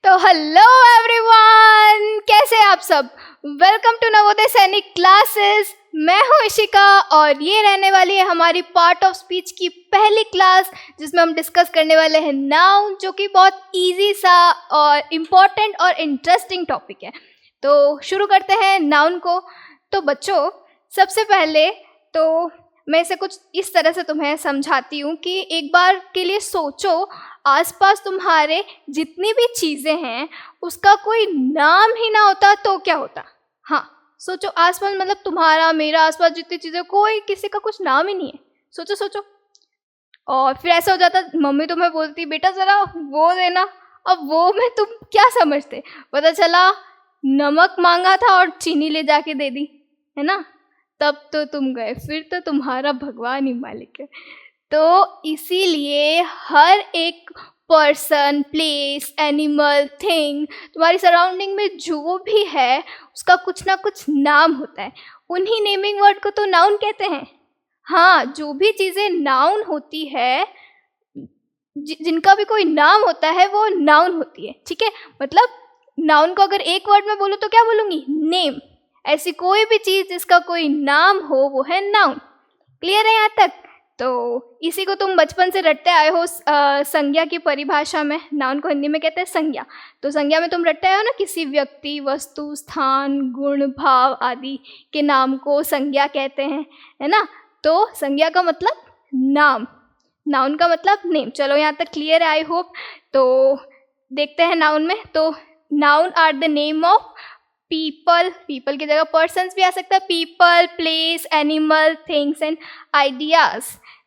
तो hello everyone, कैसे हैं आप सब। वेलकम टू नवोदय सैनिक क्लासेस। मैं हूं इशिका और ये रहने वाली है हमारी पार्ट ऑफ स्पीच की पहली क्लास, जिसमें हम डिस्कस करने वाले हैं नाउन, जो कि बहुत इजी सा और इम्पोर्टेंट और इंटरेस्टिंग टॉपिक है। तो शुरू करते हैं नाउन को। तो बच्चों, सबसे पहले तो मैं इसे कुछ इस तरह से तुम्हें समझाती हूँ कि एक बार के लिए सोचो, आसपास तुम्हारे जितनी भी चीज़ें हैं उसका कोई नाम ही ना होता तो क्या होता। हाँ, सोचो, आसपास मतलब तुम्हारा मेरा आसपास जितनी चीज़ें, कोई किसी का कुछ नाम ही नहीं है। सोचो सोचो। और फिर ऐसा हो जाता, मम्मी तुम्हें बोलती बेटा ज़रा वो देना। अब वो में तुम क्या समझते, पता चला नमक मांगा था और चीनी ले जाके दे दी, है ना। तब तो तुम गए, फिर तो तुम्हारा भगवान ही मालिक है। तो इसीलिए हर एक पर्सन, प्लेस, एनिमल, थिंग, तुम्हारी सराउंडिंग में जो भी है उसका कुछ ना कुछ नाम होता है। उन्हीं नेमिंग वर्ड को तो नाउन कहते हैं। हाँ, जो भी चीज़ें नाउन होती है, जिनका भी कोई नाम होता है वो नाउन होती है। ठीक है, मतलब नाउन को अगर एक वर्ड में बोलूँ तो क्या बोलूँगी, नेम। ऐसी कोई भी चीज़ जिसका कोई नाम हो वो है नाउन। क्लियर है यहाँ तक। तो इसी को तुम बचपन से रटते आए हो। संज्ञा की परिभाषा में नाउन को हिंदी में कहते हैं संज्ञा। तो संज्ञा में तुम रटते आए हो ना, किसी व्यक्ति, वस्तु, स्थान, गुण, भाव आदि के नाम को संज्ञा कहते हैं, है ना। तो संज्ञा का मतलब नाम, नाउन का मतलब नेम। चलो यहाँ तक क्लियर है आई होप। तो देखते हैं नाउन में। तो noun are the name of people, people की जगह पर्सन्स भी आ सकता है, people, place, animal, things and ideas.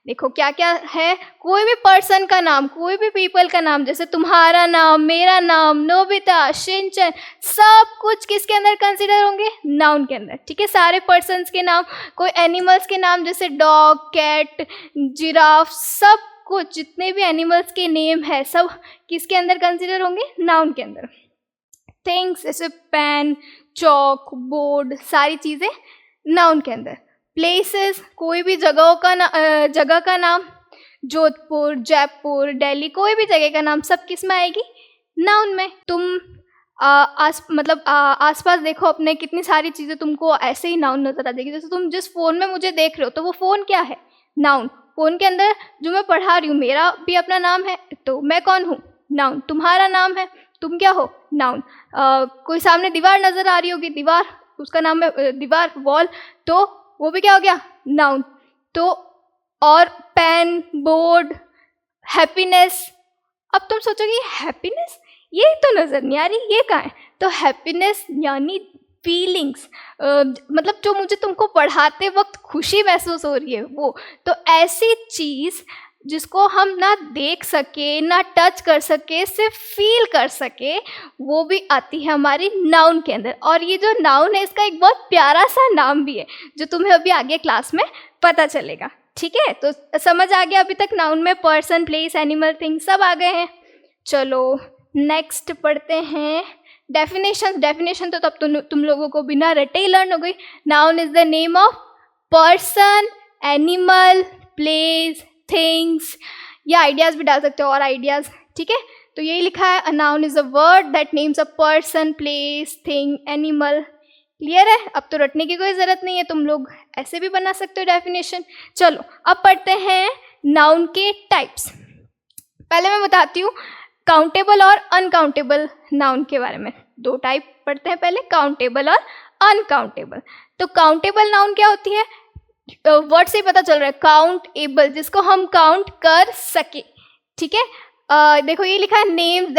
देखो क्या क्या है, कोई भी पर्सन का नाम, कोई भी पीपल का नाम, जैसे तुम्हारा नाम, मेरा नाम, नोबिता, शिनचैन, सब कुछ किसके अंदर कंसिडर होंगे, नाउन के अंदर। ठीक है, सारे पर्सन्स के नाम, कोई एनिमल्स के नाम जैसे डॉग, कैट, जिराफ, सब कुछ जितने भी एनिमल्स के नेम है सब किसके अंदर कंसिडर होंगे, नाउन के अंदर। थिंग्स जैसे पेन, चौक, बोर्ड, सारी चीज़ें नाउन के अंदर। प्लेसेस, कोई भी जगहों का जगह का नाम, जोधपुर, जयपुर, दिल्ली, कोई भी जगह का नाम, सब किस में आएगी, नाउन में। तुम आसपास देखो अपने, कितनी सारी चीज़ें तुमको ऐसे ही नाउन नजर आ जाएगी। जैसे तुम जिस फ़ोन में मुझे देख रहे हो तो वो फ़ोन क्या है, नाउन। फ़ोन के अंदर जो मैं पढ़ा रही हूँ, मेरा भी अपना नाम है, तो मैं कौन हूँ, नाउन। तुम्हारा नाम है, तुम क्या हो, नाउन। कोई सामने दीवार नज़र आ रही होगी, दीवार, उसका नाम है दीवार, वॉल, तो वो भी क्या हो गया, नाउन। तो और पेन, बोर्ड, हैप्पीनेस। अब तुम सोचोगे हैप्पीनेस, ये तो नज़र नहीं आ रही, ये कहाँ है। तो हैप्पीनेस यानी फीलिंग्स, मतलब जो मुझे तुमको पढ़ाते वक्त खुशी महसूस हो रही है वो। तो ऐसी चीज़ जिसको हम ना देख सके, ना टच कर सके, सिर्फ फील कर सके, वो भी आती है हमारी नाउन के अंदर। और ये जो नाउन है इसका एक बहुत प्यारा सा नाम भी है, जो तुम्हें अभी आगे क्लास में पता चलेगा। ठीक है, तो समझ आ गया अभी तक नाउन में पर्सन, प्लेस, एनिमल, थिंग सब आ गए हैं। चलो नेक्स्ट पढ़ते हैं डेफिनेशन। डेफिनेशन तो तब तुम लोगों को बिना रटे ही लर्न हो गई। Noun is the name of person, animal, place, things, या आइडियाज़ भी डाल सकते हो, और आइडियाज़। ठीक है, तो यही लिखा है, a noun is a word that names a person, place, thing, animal. Clear है, अब तो रटने की कोई ज़रूरत नहीं है, तुम लोग ऐसे भी बना सकते हो डेफिनेशन। चलो अब पढ़ते हैं नाउन के टाइप्स। पहले मैं बताती हूँ काउंटेबल और अनकाउंटेबल नाउन के बारे में। दो टाइप पढ़ते हैं पहले, काउंटेबल और अनकाउंटेबल। तो काउंटेबल नाउन क्या होती है, वर्ड से ही पता चल रहा है, काउंट एबल, जिसको हम काउंट कर सके। ठीक है, देखो ये लिखा है, names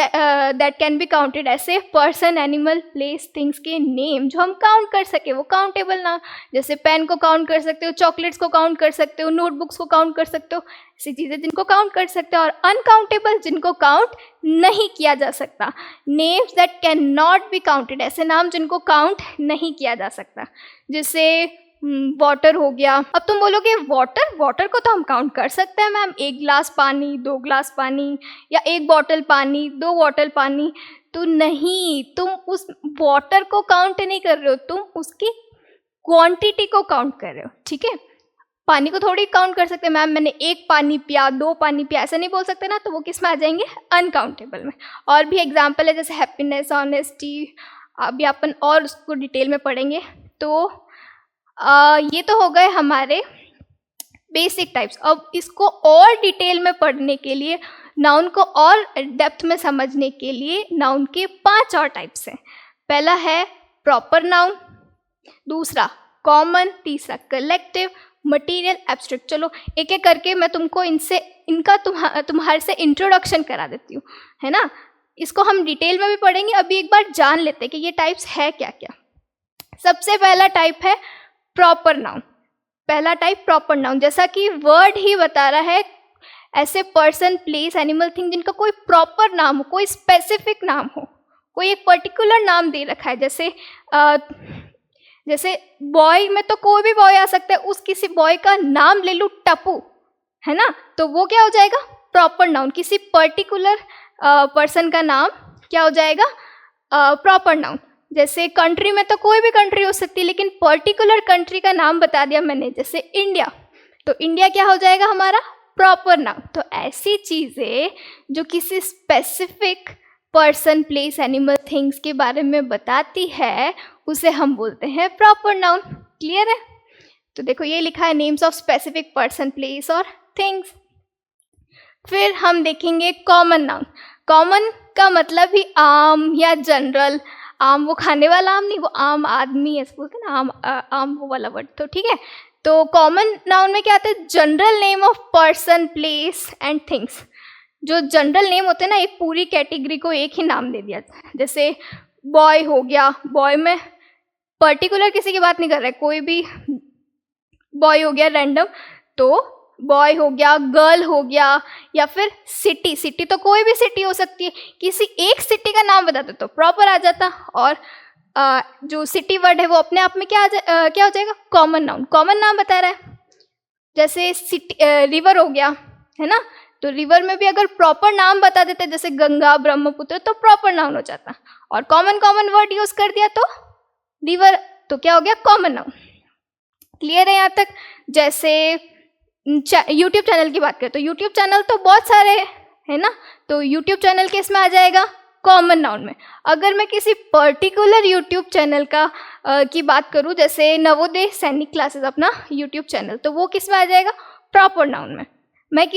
that can be counted, ऐसे पर्सन, एनिमल, प्लेस, थिंग्स के नेम जो हम काउंट कर सके वो काउंटेबल नाउन। जैसे पेन को काउंट कर सकते हो, चॉकलेट्स को काउंट कर सकते हो, नोटबुक्स को काउंट कर सकते हो, ऐसी चीज़ें जिनको काउंट कर सकते हो। और अनकाउंटेबल, जिनको काउंट नहीं किया जा सकता। Names that can not be counted, ऐसे नाम जिनको काउंट नहीं किया जा सकता। जैसे वाटर हो गया। अब तुम बोलोगे वाटर, वाटर को तो हम काउंट कर सकते हैं मैम, 1 गिलास पानी, 2 गिलास पानी, या 1 बॉटल पानी, 2 बॉटल पानी। तो नहीं, तुम उस वाटर को काउंट नहीं कर रहे हो, तुम उसकी क्वांटिटी को काउंट कर रहे हो। ठीक है, पानी को थोड़ी काउंट कर सकते हैं, मैम मैंने 1 पानी पिया, 2 पानी पिया, ऐसा नहीं बोल सकते ना, तो वो किस में आ जाएंगे, अनकाउंटेबल में। और भी एग्जाम्पल है जैसे हैप्पीनेस, ऑनेस्टी, अभी अपन और उसको डिटेल में पढ़ेंगे। तो ये तो हो गए हमारे बेसिक टाइप्स। अब इसको और डिटेल में पढ़ने के लिए, नाउन को और डेप्थ में समझने के लिए नाउन के 5 और टाइप्स हैं। पहला है प्रॉपर नाउन, दूसरा कॉमन, तीसरा कलेक्टिव, मटीरियल, एब्स्ट्रैक्ट। चलो एक एक करके मैं तुमको इनका तुम्हारे से इंट्रोडक्शन करा देती हूँ, है ना। इसको हम डिटेल में भी पढ़ेंगे, अभी एक बार जान लेते हैं कि ये टाइप्स है क्या क्या। सबसे पहला टाइप है प्रॉपर नाउन। पहला टाइप प्रॉपर नाउन, जैसा कि वर्ड ही बता रहा है, ऐसे पर्सन, प्लेस, एनिमल, थिंग जिनका कोई प्रॉपर नाम हो, कोई स्पेसिफिक नाम हो, कोई एक पर्टिकुलर नाम दे रखा है। जैसे बॉय में तो कोई भी बॉय आ सकता है, उस किसी बॉय का नाम ले लूँ टप्पू, है ना, तो वो क्या हो जाएगा, प्रॉपर नाउन। किसी पर्टिकुलर पर्सन का नाम क्या हो जाएगा, प्रॉपर नाउन। जैसे कंट्री में तो कोई भी कंट्री हो सकती है, लेकिन पर्टिकुलर कंट्री का नाम बता दिया मैंने, जैसे इंडिया, तो इंडिया क्या हो जाएगा हमारा, प्रॉपर नाउन। तो ऐसी चीज़ें जो किसी specific person, place, animal, things के बारे में बताती है, उसे हम बोलते हैं प्रॉपर नाउन। क्लियर है। तो देखो ये लिखा है names of specific person, place और थिंग्स। फिर हम देखेंगे कॉमन नाउन। कॉमन का मतलब ही आम या जनरल। आम वो खाने वाला आम नहीं, वो आम आदमी ऐसे बोलते हैं ना, आम वो वाला वर्ड। तो ठीक है, तो कॉमन नाउन में क्या आता है, general name of person, place and things. जो जनरल नेम होते हैं ना, एक पूरी कैटेगरी को एक ही नाम दे दिया। जैसे बॉय हो गया, बॉय में पर्टिकुलर किसी की बात नहीं कर रहा है, कोई भी बॉय हो गया रैंडम, तो बॉय हो गया, गर्ल हो गया, या फिर सिटी। सिटी तो कोई भी सिटी हो सकती है, किसी एक सिटी का नाम बता दो तो प्रॉपर आ जाता। और जो सिटी वर्ड है वो अपने आप में क्या हो जाएगा, कॉमन नाउन। कॉमन नाम बता रहा है। जैसे सिटी, रिवर हो गया, है ना, तो रिवर में भी अगर प्रॉपर नाम बता देते, जैसे गंगा, ब्रह्मपुत्र, तो प्रॉपर नाउन हो जाता। और कॉमन वर्ड यूज कर दिया तो रिवर, तो क्या हो गया, कॉमन नाउन। क्लियर है यहाँ तक। जैसे यूट्यूब चैनल की बात करें तो यूट्यूब चैनल तो बहुत सारे है ना, तो यूट्यूब चैनल किस में आ जाएगा, कॉमन नाउन में। अगर मैं किसी पर्टिकुलर यूट्यूब चैनल की बात करूं, जैसे नवोदय सैनिक क्लासेस अपना यूट्यूब चैनल, तो वो किस में आ जाएगा, प्रॉपर नाउन में। मैं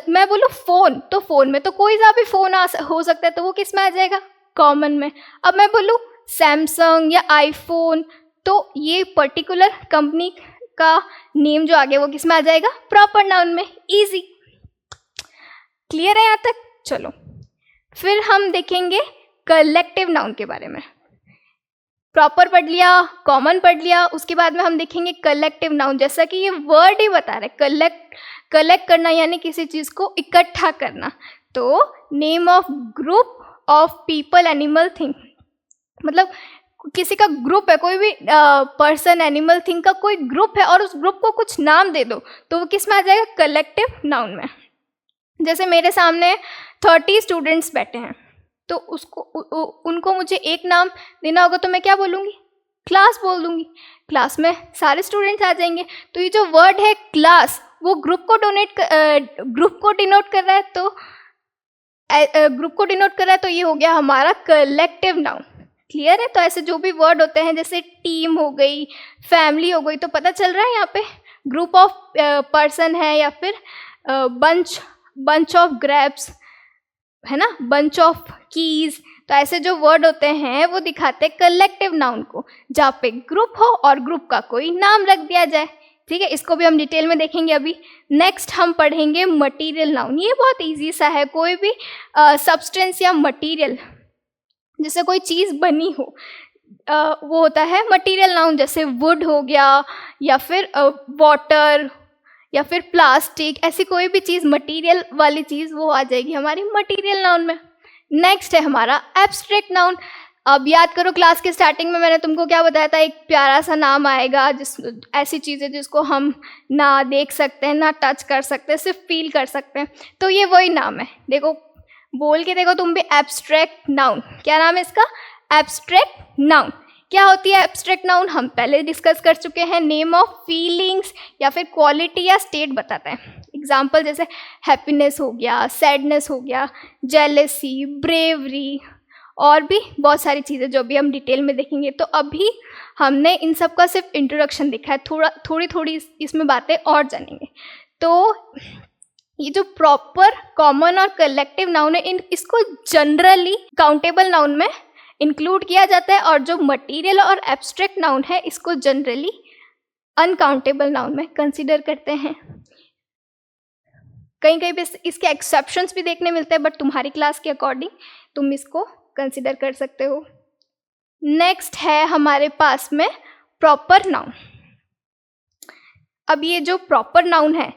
मैं बोलूँ फ़ोन, तो फ़ोन में तो कोई सा भी फ़ोन हो सकता है, तो वो किस में आ जाएगा, कॉमन में। अब मैं बोलूँ सैमसंग या आईफोन, तो ये पर्टिकुलर कंपनी का नेम जो आ गया वो किस में आ जाएगा, प्रॉपर नाउन में। इजी। क्लियर है यहाँ तक। चलो फिर हम देखेंगे कलेक्टिव नाउन के बारे में। प्रॉपर पढ़ लिया, कॉमन पढ़ लिया, उसके बाद में हम देखेंगे कलेक्टिव नाउन। जैसा कि ये वर्ड ही बता रहा है, कलेक्ट करना यानी किसी चीज़ को इकट्ठा करना। तो name of group of people, animal, thing, मतलब किसी का ग्रुप है, कोई भी पर्सन, एनिमल, थिंग का कोई ग्रुप है और उस ग्रुप को कुछ नाम दे दो, तो वो किस में आ जाएगा, कलेक्टिव नाउन में। जैसे मेरे सामने 30 स्टूडेंट्स बैठे हैं, तो उनको मुझे एक नाम देना होगा, तो मैं क्या बोलूँगी, क्लास बोल दूँगी। क्लास में सारे स्टूडेंट्स आ जाएंगे। तो ये जो वर्ड है क्लास, वो ग्रुप को डिनोट कर रहा है, तो ग्रुप को डिनोट कर रहा है, तो ये हो गया हमारा कलेक्टिव नाउन। क्लियर है। तो ऐसे जो भी वर्ड होते हैं, जैसे टीम हो गई, फैमिली हो गई, तो पता चल रहा है यहाँ पे ग्रुप ऑफ पर्सन है, या फिर बंच ऑफ ग्रेप्स, है ना, बंच ऑफ कीज। तो ऐसे जो वर्ड होते हैं वो दिखाते हैं कलेक्टिव नाउन को, जहाँ पे ग्रुप हो और ग्रुप का कोई नाम रख दिया जाए। ठीक है, इसको भी हम डिटेल में देखेंगे अभी। नेक्स्ट हम पढ़ेंगे मटीरियल नाउन। ये बहुत इजी सा है। कोई भी सब्सटेंस या मटीरियल, जैसे कोई चीज़ बनी हो, वो होता है मटीरियल नाउन। जैसे वुड हो गया, या फिर वाटर, या फिर प्लास्टिक, ऐसी कोई भी चीज़ मटीरियल वाली चीज़, वो आ जाएगी हमारी मटीरियल नाउन में। नेक्स्ट है हमारा एब्स्ट्रैक्ट नाउन। अब याद करो, क्लास के स्टार्टिंग में मैंने तुमको क्या बताया था, एक प्यारा सा नाम आएगा, ऐसी चीज़ें जिसको हम ना देख सकते हैं, ना टच कर सकते हैं, सिर्फ फील कर सकते हैं। तो ये वही नाम है। देखो, बोल के देखो तुम भी, एब्स्ट्रैक्ट नाउन। क्या नाम है इसका, एब्स्ट्रैक्ट नाउन। क्या होती है एब्स्ट्रैक्ट नाउन, हम पहले डिस्कस कर चुके हैं, नेम ऑफ फीलिंग्स या फिर क्वालिटी या स्टेट बताता है। एग्जाम्पल जैसे हैप्पीनेस हो गया, सैडनेस हो गया, जेलेसी, ब्रेवरी और भी बहुत सारी चीज़ें जो भी हम डिटेल में देखेंगे। तो अभी हमने इन सब का सिर्फ इंट्रोडक्शन देखा है, थोड़ी इसमें बातें और जानेंगे। तो ये जो प्रॉपर, कॉमन और कलेक्टिव नाउन है, इसको जनरली काउंटेबल नाउन में इंक्लूड किया जाता है, और जो मटेरियल और एब्स्ट्रैक्ट नाउन है इसको जनरली अनकाउंटेबल नाउन में कंसीडर करते हैं। कहीं कहीं पे इसके एक्सेप्शंस भी देखने मिलते हैं, बट तुम्हारी क्लास के अकॉर्डिंग तुम इसको कंसीडर कर सकते हो। नेक्स्ट है हमारे पास में प्रॉपर नाउन। अब ये जो प्रॉपर नाउन है,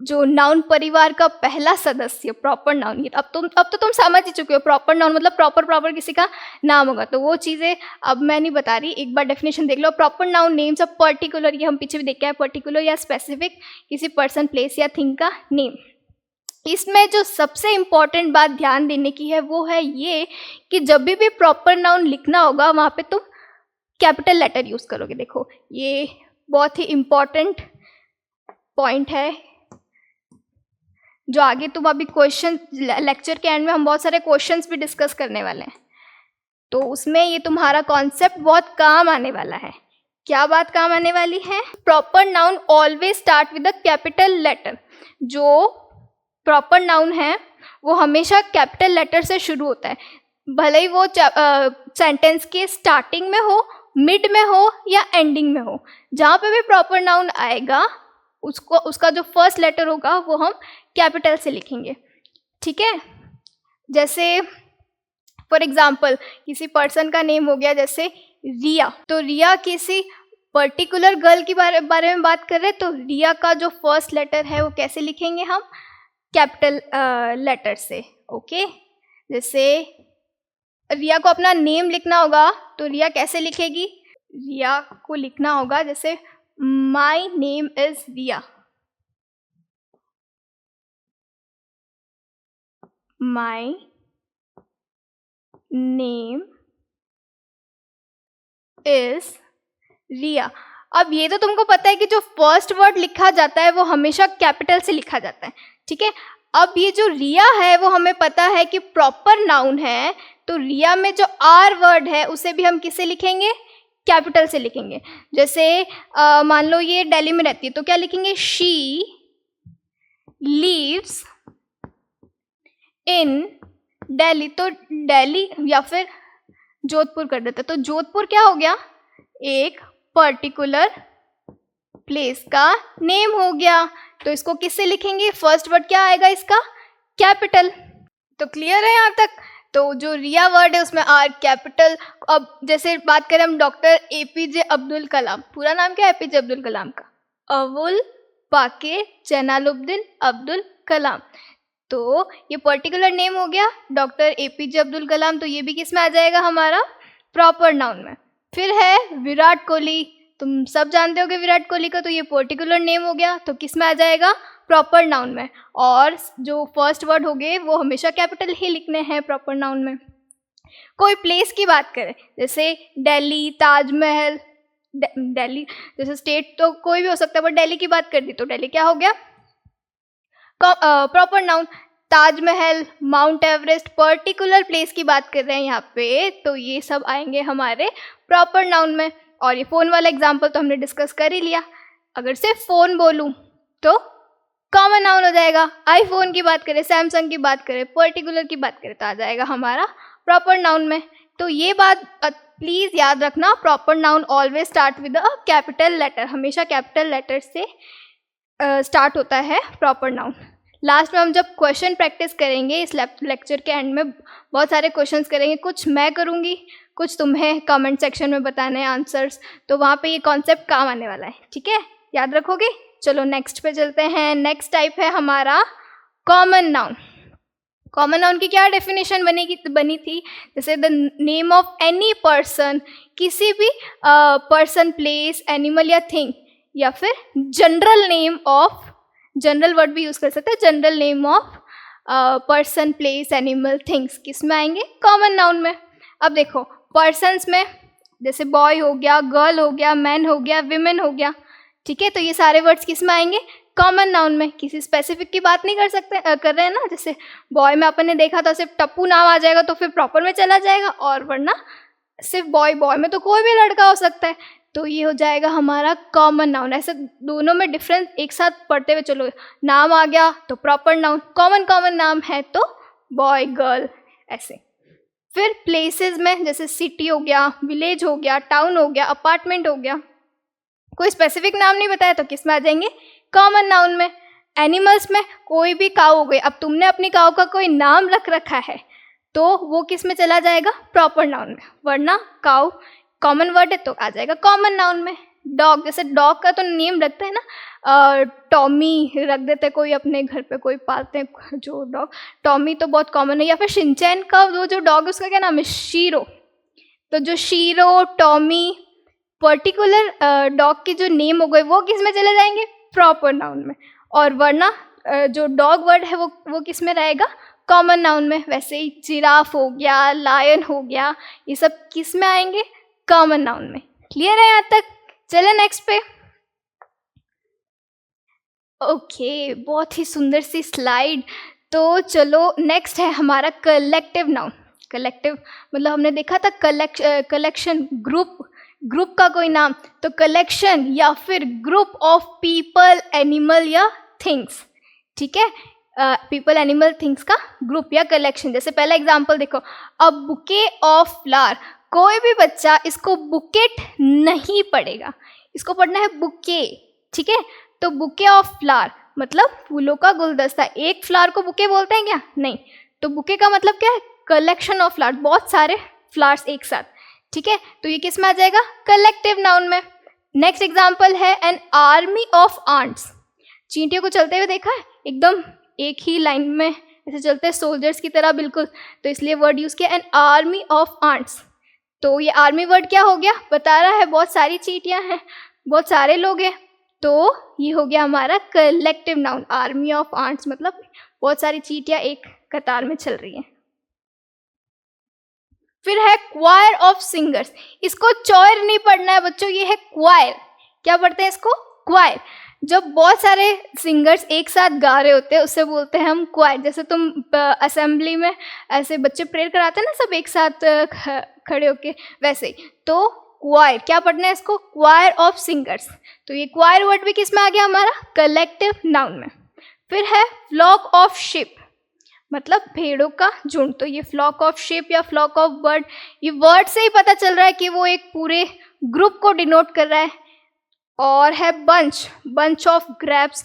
जो नाउन परिवार का पहला सदस्य प्रॉपर नाउन, अब तो तुम समझ ही चुके हो। प्रॉपर नाउन मतलब प्रॉपर किसी का नाम होगा, तो वो चीज़ें अब मैं नहीं बता रही, एक बार डेफिनेशन देख लो। Proper noun names a particular, ये हम पीछे भी देखे हैं, पर्टिकुलर या स्पेसिफिक किसी पर्सन, प्लेस या थिंग का नेम। इसमें जो सबसे इम्पॉर्टेंट बात ध्यान देने की है वो है ये कि जब भी प्रॉपर नाउन लिखना होगा वहाँ पे तुम कैपिटल लेटर यूज़ करोगे। देखो ये बहुत ही इम्पॉर्टेंट पॉइंट है, जो आगे तुम अभी क्वेश्चन, लेक्चर के एंड में हम बहुत सारे क्वेश्चंस भी डिस्कस करने वाले हैं, तो उसमें ये तुम्हारा कॉन्सेप्ट बहुत काम आने वाला है। क्या बात काम आने वाली है? Proper noun always start with a capital letter. जो प्रॉपर नाउन है वो हमेशा कैपिटल लेटर से शुरू होता है, भले ही वो सेंटेंस के स्टार्टिंग में हो, मिड में हो या एंडिंग में हो। जहाँ पे भी प्रॉपर नाउन आएगा उसका जो फर्स्ट लेटर होगा वो हम कैपिटल से लिखेंगे, ठीक है। जैसे फॉर एग्जाम्पल किसी पर्सन का नेम हो गया जैसे रिया, तो रिया किसी पर्टिकुलर गर्ल के बारे में बात कर रहे हैं, तो रिया का जो फर्स्ट लेटर है वो कैसे लिखेंगे हम? कैपिटल लेटर से, ओके। जैसे रिया को अपना नेम लिखना होगा तो रिया कैसे लिखेगी? रिया को लिखना होगा जैसे my name is Riya, my name is Riya. अब ये तो तुमको पता है कि जो फर्स्ट वर्ड लिखा जाता है वो हमेशा कैपिटल से लिखा जाता है, ठीक है। अब ये जो रिया है वो हमें पता है कि प्रॉपर नाउन है, तो रिया में जो आर वर्ड है उसे भी हम किससे लिखेंगे? कैपिटल से लिखेंगे। जैसे मान लो ये दिल्ली में रहती है, तो क्या लिखेंगे? शी लीव्स इन दिल्ली, तो दिल्ली या फिर जोधपुर कर देते, तो जोधपुर क्या हो गया? एक पर्टिकुलर प्लेस का नेम हो गया। तो इसको किससे लिखेंगे? फर्स्ट वर्ड क्या आएगा इसका? कैपिटल। तो क्लियर है यहाँ तक? तो जो रिया वर्ड है उसमें आर कैपिटल। अब जैसे बात करें हम डॉक्टर एपीजे अब्दुल कलाम, पूरा नाम क्या है एपीजे अब्दुल कलाम का? अबुल पाकिर जैनुलब्दीन अब्दुल कलाम। तो ये पर्टिकुलर नेम हो गया डॉक्टर एपीजे अब्दुल कलाम, तो ये भी किस में आ जाएगा? हमारा प्रॉपर नाउन में। फिर है विराट कोहली, तुम सब जानते हो कि विराट कोहली का, तो ये पर्टिकुलर नेम हो गया, तो किस में आ जाएगा? प्रॉपर नाउन में। और जो फर्स्ट वर्ड हो गए वो हमेशा कैपिटल ही लिखने हैं प्रॉपर नाउन में। कोई प्लेस की बात करें जैसे दिल्ली, ताजमहल, दिल्ली जैसे स्टेट तो कोई भी हो सकता है, बट दिल्ली की बात कर दी तो दिल्ली क्या हो गया? Proper noun. Taj Mahal, mount Everest, particular place की बात कर रहे हैं यहाँ पे, तो ये सब आएंगे हमारे प्रॉपर नाउन में। और ये फ़ोन वाला एग्जाम्पल तो हमने डिस्कस कर ही लिया। अगर सिर्फ फ़ोन बोलूँ तो कॉमन नाउन हो जाएगा। आईफोन की बात करें, सैमसंग की बात करें, पर्टिकुलर की बात करें तो आ जाएगा हमारा प्रॉपर नाउन में। तो ये बात प्लीज़ याद रखना, proper noun always start with a capital letter, हमेशा कैपिटल लेटर से स्टार्ट होता है प्रॉपर नाउन। लास्ट में हम जब क्वेश्चन प्रैक्टिस करेंगे इस लेक्चर के एंड में बहुत सारे क्वेश्चंस करेंगे, कुछ मैं करूँगी, कुछ तुम्हें कमेंट सेक्शन में बताने हैं आंसर्स, तो वहाँ पे ये कॉन्सेप्ट काम आने वाला है, ठीक है, याद रखोगे। चलो नेक्स्ट पे चलते हैं। नेक्स्ट टाइप है हमारा कॉमन नाउन। कॉमन नाउन की क्या डेफिनेशन बनी थी? जैसे the name of any person, किसी भी पर्सन, प्लेस, एनिमल या थिंग, या फिर general name of, general word भी यूज़ कर सकते हैं, general name of person, place, animal, things किस में आएंगे? कॉमन नाउन में। अब देखो पर्सन्स में जैसे बॉय हो गया, गर्ल हो गया, मैन हो गया, विमेन हो गया, ठीक है। तो ये सारे वर्ड्स किस में आएंगे? कॉमन नाउन में। किसी स्पेसिफिक की बात नहीं कर रहे हैं ना। जैसे बॉय में अपन ने देखा था सिर्फ टप्पू नाम आ जाएगा तो फिर प्रॉपर में चला जाएगा, और वरना सिर्फ बॉय में तो कोई भी लड़का हो सकता है, तो ये हो जाएगा हमारा कॉमन नाउन। ऐसे दोनों में डिफरेंस एक साथ पढ़ते हुए चलो। नाम आ गया तो प्रॉपर नाउन, कॉमन नाम है तो बॉय गर्ल, ऐसे। फिर प्लेसेस में जैसे सिटी हो गया, विलेज हो गया, टाउन हो गया, अपार्टमेंट हो गया, कोई स्पेसिफिक नाम नहीं बताया तो किस में आ जाएंगे? कॉमन नाउन में। एनिमल्स में कोई भी काऊ हो गई, अब तुमने अपनी काऊ का कोई नाम रख रखा है तो वो किस में चला जाएगा? प्रॉपर नाउन में, वरना काऊ कॉमन वर्ड है तो आ जाएगा कॉमन नाउन में। डॉग, जैसे डॉग का तो नेम रखते हैं ना, टॉमी रख देते हैं, कोई अपने घर पे कोई पालते हैं जो डॉग, टॉमी तो बहुत कॉमन है। या फिर शिनचैन का वो जो डॉग है उसका क्या नाम है? शीरो। तो जो शीरो, टॉमी, पर्टिकुलर डॉग की जो नेम हो गए वो किस में चले जाएंगे? प्रॉपर नाउन में। और वरना जो डॉग वर्ड है वो किस में रहेगा? कॉमन नाउन में। वैसे ही जिराफ हो गया, लायन हो गया, ये सब किस में आएंगे? कॉमन नाउन में। क्लियर है यहाँ तक? चले नेक्स्ट पे। ओके, बहुत ही सुंदर सी स्लाइड। तो चलो नेक्स्ट है हमारा कलेक्टिव नाउन। कलेक्टिव मतलब हमने देखा था कलेक्शन, ग्रुप का कोई नाम, तो कलेक्शन या फिर ग्रुप ऑफ पीपल, एनिमल या थिंग्स, ठीक है। पीपल, एनिमल, थिंग्स का ग्रुप या कलेक्शन। जैसे पहला एग्जांपल देखो, अ बुके ऑफ फ्लावर। कोई भी बच्चा इसको बुकेट नहीं पढ़ेगा, इसको पढ़ना है बुके, ठीक है। तो बुके ऑफ फ्लावर मतलब फूलों का गुलदस्ता। एक फ्लावर को बुके बोलते हैं क्या? नहीं। तो बुके का मतलब क्या है? कलेक्शन ऑफ फ्लावर, बहुत सारे फ्लावर्स एक साथ, ठीक है। तो ये किस में आ जाएगा? कलेक्टिव नाउन में। नेक्स्ट एग्जांपल है एन आर्मी ऑफ आंट्स। चींटियों को चलते हुए देखा है, एकदम एक ही लाइन में ऐसे चलते हैं सोल्जर्स की तरह बिल्कुल, तो इसलिए वर्ड यूज किया एन आर्मी ऑफ आंट्स। तो ये आर्मी वर्ड क्या हो गया? बता रहा है बहुत सारी चींटियां हैं, बहुत सारे लोग हैं, तो ये हो गया हमारा collective noun. Army of ants मतलब बहुत सारी चींटियां एक कतार में चल रही हैं। फिर है क्वायर ऑफ सिंगर्स। इसको चॉयर नहीं पढ़ना है बच्चों, ये है क्वायर। क्या पढ़ते हैं इसको? क्वायर। जब बहुत सारे सिंगर्स एक साथ गा रहे होते हैं उससे बोलते हैं हम क्वायर। जैसे तुम असेंबली में ऐसे बच्चे प्रेयर कराते हैं ना, सब एक साथ खड़े होके, वैसे ही। तो क्वायर क्या पढ़ना है इसको? Choir of singers. तो ये क्वायर वर्ड भी किस में आ गया हमारा? कलेक्टिव नाउन में। फिर है फ्लॉक ऑफ शिप, मतलब भेड़ों का झुंड। तो ये फ्लॉक ऑफ शिप या फ्लॉक ऑफ बर्ड, ये वर्ड से ही पता चल रहा है कि वो एक पूरे ग्रुप को डिनोट कर रहा है। और है बंच ऑफ ग्रेप्स।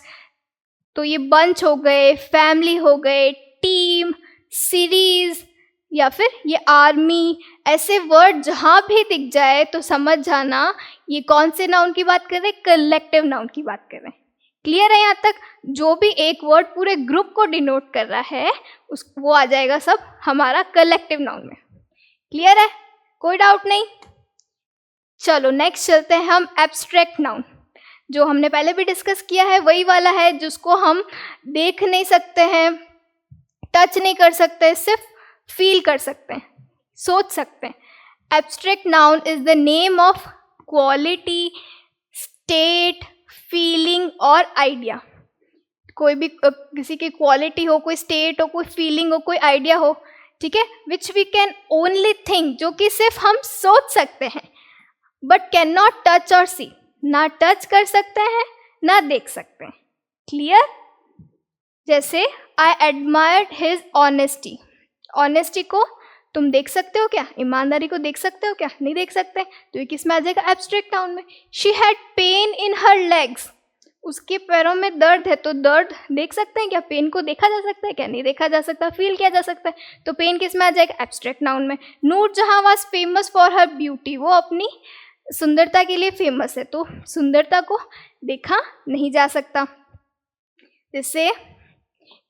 तो ये बंच हो गए, फैमिली हो गए, टीम, सीरीज या फिर ये आर्मी। ऐसे वर्ड जहाँ भी दिख जाए तो समझ जाना ये कौन से नाउन की बात कर रहे हैं? कलेक्टिव नाउन की बात कर रहे हैं। क्लियर है यहाँ तक? जो भी एक वर्ड पूरे ग्रुप को डिनोट कर रहा है वो आ जाएगा सब हमारा कलेक्टिव नाउन में। क्लियर है? कोई डाउट नहीं? चलो नेक्स्ट चलते हैं हम एब्स्ट्रैक्ट नाउन। जो हमने पहले भी डिस्कस किया है वही वाला है, जिसको हम देख नहीं सकते हैं, टच नहीं कर सकते, सिर्फ फील कर सकते हैं, सोच सकते हैं। Abstract noun is the name of quality, state, feeling और आइडिया। कोई भी किसी की क्वालिटी हो, कोई स्टेट हो, कोई फीलिंग हो, कोई आइडिया हो, ठीक है, which we can only think, जो कि सिर्फ हम सोच सकते हैं, बट कैन नॉट टच और सी, ना टच कर सकते हैं ना देख सकते हैं। क्लियर? जैसे आई एडमायर्ड हिज ऑनेस्टी। ऑनेस्टी को तुम देख सकते हो क्या? ईमानदारी को देख सकते हो क्या? नहीं देख सकते। तो ये किस में आ जाएगा? एब्स्ट्रैक्ट नाउन में। She had pain in her legs. उसके पैरों में दर्द है, तो दर्द देख सकते हैं क्या? पेन को देखा जा सकता है क्या? नहीं देखा जा सकता, फील किया जा सकता है। तो पेन किस में आ जाएगा? एब्स्ट्रैक्ट नाउन में। नूर जहाँ was famous for her beauty, वो अपनी सुंदरता के लिए फेमस है, तो सुंदरता को देखा नहीं जा सकता। जैसे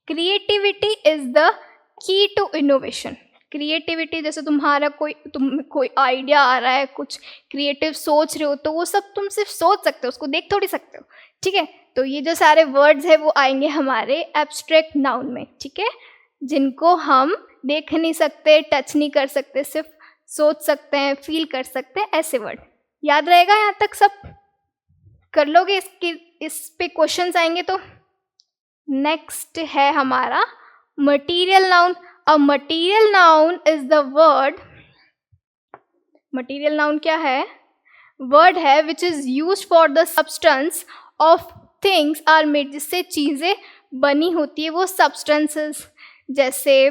creativity is the key to innovation. Creativity जैसे तुम्हारा कोई आइडिया आ रहा है, कुछ क्रिएटिव सोच रहे हो, तो वो सब तुम सिर्फ सोच सकते हो, उसको देख थोड़ी सकते हो, ठीक है। तो ये जो सारे वर्ड्स है वो आएंगे हमारे एब्स्ट्रैक्ट नाउन में, ठीक है, जिनको हम देख नहीं सकते, टच नहीं कर सकते, सिर्फ सोच सकते हैं, फील कर सकते हैं, ऐसे वर्ड। याद रहेगा यहाँ तक सब? कर लोगे? इस पे क्वेश्चंस आएंगे तो। नेक्स्ट है हमारा material noun. A material noun is the word, material noun क्या है? वर्ड है which is use for the substance of things are made, जिससे चीज़ें बनी होती है, वो सब्सटेंसेस। जैसे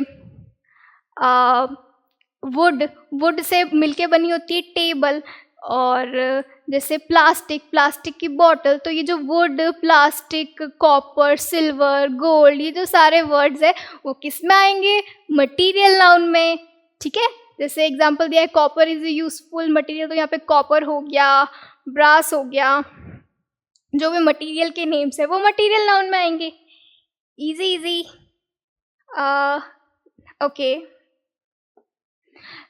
वुड से मिलके बनी होती है टेबल, और जैसे प्लास्टिक की बॉटल। तो ये जो would, plastic, copper, silver, gold, ये जो सारे वर्ड्स है वो किस में आएंगे? मटीरियल नाउन में। ठीक है, जैसे एग्जांपल दिया है copper is a useful material, तो यहाँ पे कॉपर हो गया, ब्रास हो गया, जो भी मटीरियल के नेम्स है वो मटीरियल नाउन में आएंगे। इजी। ओके,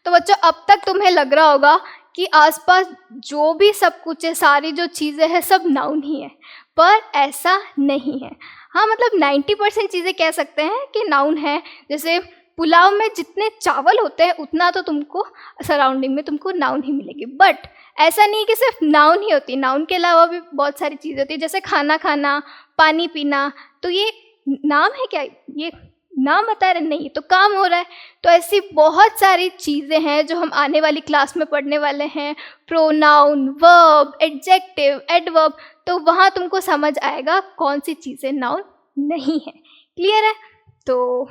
तो बच्चों अब तक तुम्हें लग रहा होगा कि आसपास जो भी सब कुछ है, सारी जो चीज़ें हैं सब नाउन ही है, पर ऐसा नहीं है। हाँ, मतलब 90% चीज़ें कह सकते हैं कि नाउन है। जैसे पुलाव में जितने चावल होते हैं उतना तो तुमको सराउंडिंग में तुमको नाउन ही मिलेगी, बट ऐसा नहीं कि सिर्फ नाउन ही होती है, नाउन के अलावा भी बहुत सारी चीज़ें होती है, जैसे खाना खाना, पानी पीना। तो ये नाम है क्या? ये नाम बता रहे नहीं, तो काम हो रहा है। तो ऐसी बहुत सारी चीज़ें हैं जो हम आने वाली क्लास में पढ़ने वाले हैं, प्रोनाउन, वर्ब, एडजेक्टिव, एडवर्ब। तो वहाँ तुमको समझ आएगा कौन सी चीज़ें नाउन नहीं है। क्लियर है? तो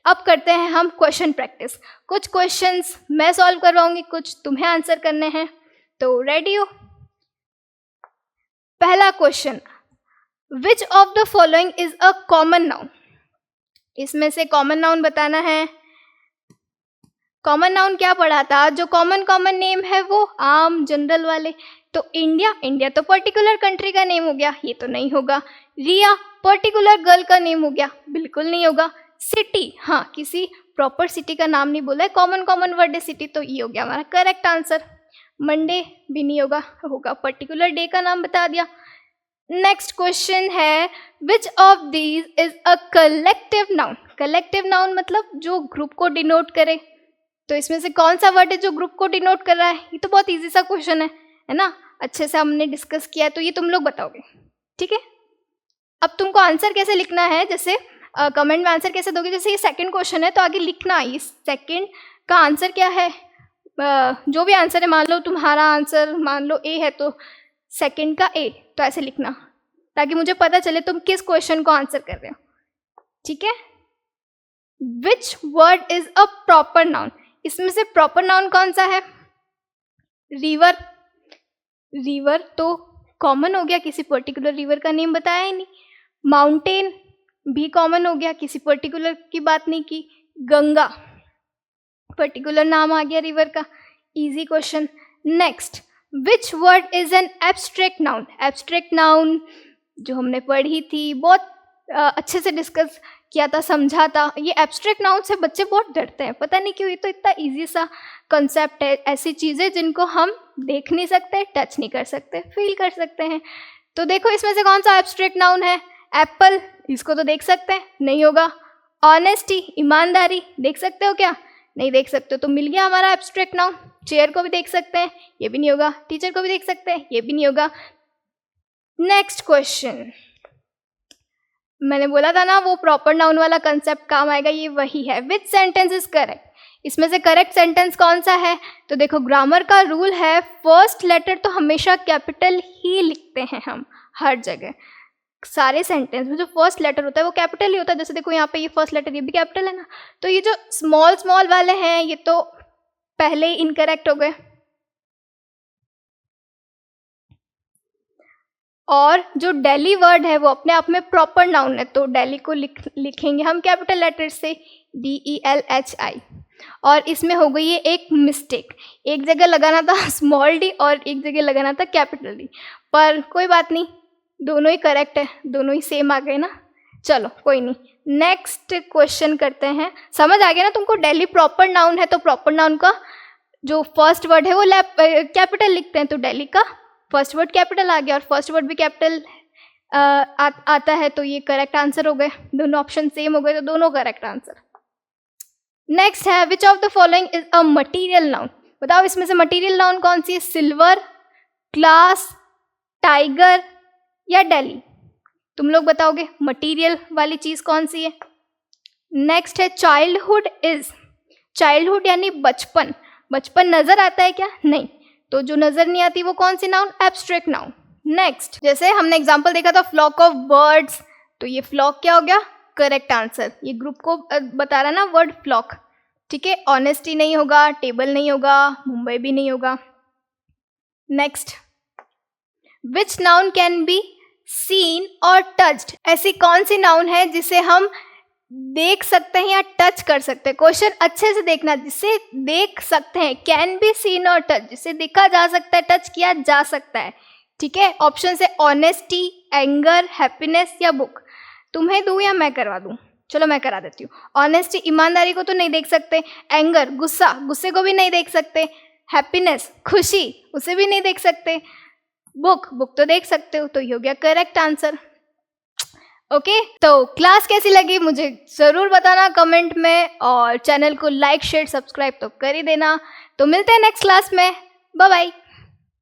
अब करते हैं हम क्वेश्चन प्रैक्टिस। कुछ क्वेश्चंस मैं सॉल्व करवाऊंगी, कुछ तुम्हें आंसर करने हैं। तो रेडी हो? पहला question, which of the following is a common noun? इसमें से कॉमन नाउन बताना है। कॉमन नाउन क्या पढ़ा था? जो कॉमन नेम है वो आम, जनरल वाले। तो इंडिया तो पर्टिकुलर कंट्री का नेम हो गया, ये तो नहीं होगा। रिया पर्टिकुलर गर्ल का नेम हो गया, बिल्कुल नहीं होगा। सिटी, हाँ, किसी प्रॉपर सिटी का नाम नहीं बोला है, कॉमन वर्ड है सिटी, तो ये हो गया हमारा करेक्ट आंसर। मंडे भी नहीं होगा पर्टिकुलर डे का नाम बता दिया। नेक्स्ट क्वेश्चन है, which of these is a collective noun? Collective noun मतलब जो ग्रुप को डिनोट करे। तो इसमें से कौन सा वर्ड है जो ग्रुप को डिनोट कर रहा है? ये तो बहुत इजी सा क्वेश्चन है ना? अच्छे से हमने डिस्कस किया है, तो ये तुम लोग बताओगे। ठीक है, अब तुमको आंसर कैसे लिखना है, जैसे कमेंट में आंसर कैसे दोगे? जैसे ये सेकंड क्वेश्चन है तो आगे लिखना, ये सेकंड का आंसर क्या है। जो भी आंसर है, मान लो तुम्हारा आंसर मान लो ए है, तो सेकंड का ए, तो ऐसे लिखना ताकि मुझे पता चले तुम किस क्वेश्चन को आंसर कर रहे हो। ठीक है, which word is a proper noun? इसमें से प्रॉपर नाउन कौन सा है? रिवर तो कॉमन हो गया, किसी पर्टिकुलर रिवर का नेम बताया ही नहीं। माउंटेन भी कॉमन हो गया, किसी पर्टिकुलर की बात नहीं की। गंगा पर्टिकुलर नाम आ गया रिवर का। Easy question. Next, which word is an abstract noun? Abstract noun जो हमने पढ़ी थी, बहुत अच्छे से डिस्कस किया था, समझा था। ये एब्स्ट्रैक्ट नाउन से बच्चे बहुत डरते हैं, पता नहीं क्यों। ये तो इतना इजी सा कंसेप्ट है, ऐसी चीज़ें जिनको हम देख नहीं सकते, टच नहीं कर सकते, फील कर सकते हैं। तो देखो इसमें से कौन सा एब्स्ट्रैक्ट नाउन है? एप्पल, इसको तो देख सकते हैं, नहीं होगा। ऑनेस्टी, ईमानदारी, देख सकते हो क्या? नहीं देख सकते हो, तो मिल गया हमारा एब्स्ट्रैक्ट नाउन। चेयर को भी देख सकते हैं, ये भी नहीं होगा। टीचर को भी देख सकते हैं, ये भी नहीं होगा। नेक्स्ट क्वेश्चन, मैंने बोला था ना वो प्रॉपर नाउन वाला कंसेप्ट काम आएगा, ये वही है। विच सेंटेंस इज करेक्ट? इसमें से करेक्ट सेंटेंस कौन सा है? तो देखो ग्रामर का रूल है, फर्स्ट लेटर तो हमेशा कैपिटल ही लिखते हैं हम हर जगह। सारे सेंटेंस में जो फर्स्ट लेटर होता है वो कैपिटल ही होता है। जैसे देखो यहाँ पे ये फर्स्ट लेटर, ये भी कैपिटल है ना। तो ये जो स्मॉल वाले हैं ये तो पहले ही इनकरेक्ट हो गए। और जो दिल्ली वर्ड है वो अपने आप में प्रॉपर नाउन है, तो दिल्ली को लिखेंगे हम कैपिटल लेटर से, DELHI। और इसमें हो गई है एक मिस्टेक, एक जगह लगाना था स्मॉल डी और एक जगह लगाना था कैपिटल डी, पर कोई बात नहीं, दोनों ही करेक्ट है, दोनों ही सेम आ गए ना। चलो कोई नहीं, नेक्स्ट क्वेश्चन करते हैं। समझ आ गया ना तुमको? दिल्ली प्रॉपर नाउन है तो प्रॉपर नाउन का जो फर्स्ट वर्ड है वो कैपिटल लिखते हैं, तो दिल्ली का फर्स्ट वर्ड कैपिटल आ गया और फर्स्ट वर्ड भी कैपिटल आता है, तो ये करेक्ट आंसर हो गए। दोनों ऑप्शन सेम हो गए, तो दोनों करेक्ट आंसर। नेक्स्ट है which of the following is a material noun. बताओ इसमें से मटीरियल नाउन कौन सी है? सिल्वर, क्लास, टाइगर या डेली? तुम लोग बताओगे मटीरियल वाली चीज कौन सी है। नेक्स्ट है चाइल्डहुड इज। चाइल्डहुड यानी बचपन। बचपन नजर आता है क्या? नहीं। तो जो नजर नहीं आती वो कौन सी नाउन? Abstract noun. नेक्स्ट, जैसे हमने एग्जांपल देखा था फ्लॉक ऑफ बर्ड्स, तो ये फ्लॉक क्या हो गया? Correct answer. ये ग्रुप को बता रहा ना वर्ड फ्लॉक, ठीक है। ऑनेस्टी नहीं होगा, टेबल नहीं होगा, मुंबई भी नहीं होगा। Next, which noun can be seen और टच्ड। ऐसी कौन सी नाउन है जिसे हम देख सकते हैं या टच कर सकते हैं? क्वेश्चन अच्छे से देखना, जिसे देख सकते हैं, कैन बी सीन और टच, जिसे देखा जा सकता है, टच किया जा सकता है, ठीक है। ऑप्शन है ऑनेस्टी, एंगर, हैप्पीनेस या बुक। तुम्हें दूं या मैं करवा दूं? चलो मैं करा देती हूँ। ऑनेस्टी, ईमानदारी को तो नहीं देख सकते। एंगर, गुस्सा, गुस्से को भी नहीं देख सकते। हैप्पीनेस, खुशी, उसे भी नहीं देख सकते। बुक, बुक तो देख सकते हो। तो ये हो गया करेक्ट आंसर। ओके, तो क्लास कैसी लगी मुझे ज़रूर बताना कमेंट में, और चैनल को लाइक शेयर सब्सक्राइब तो कर ही देना। तो मिलते हैं नेक्स्ट क्लास में। Bye bye.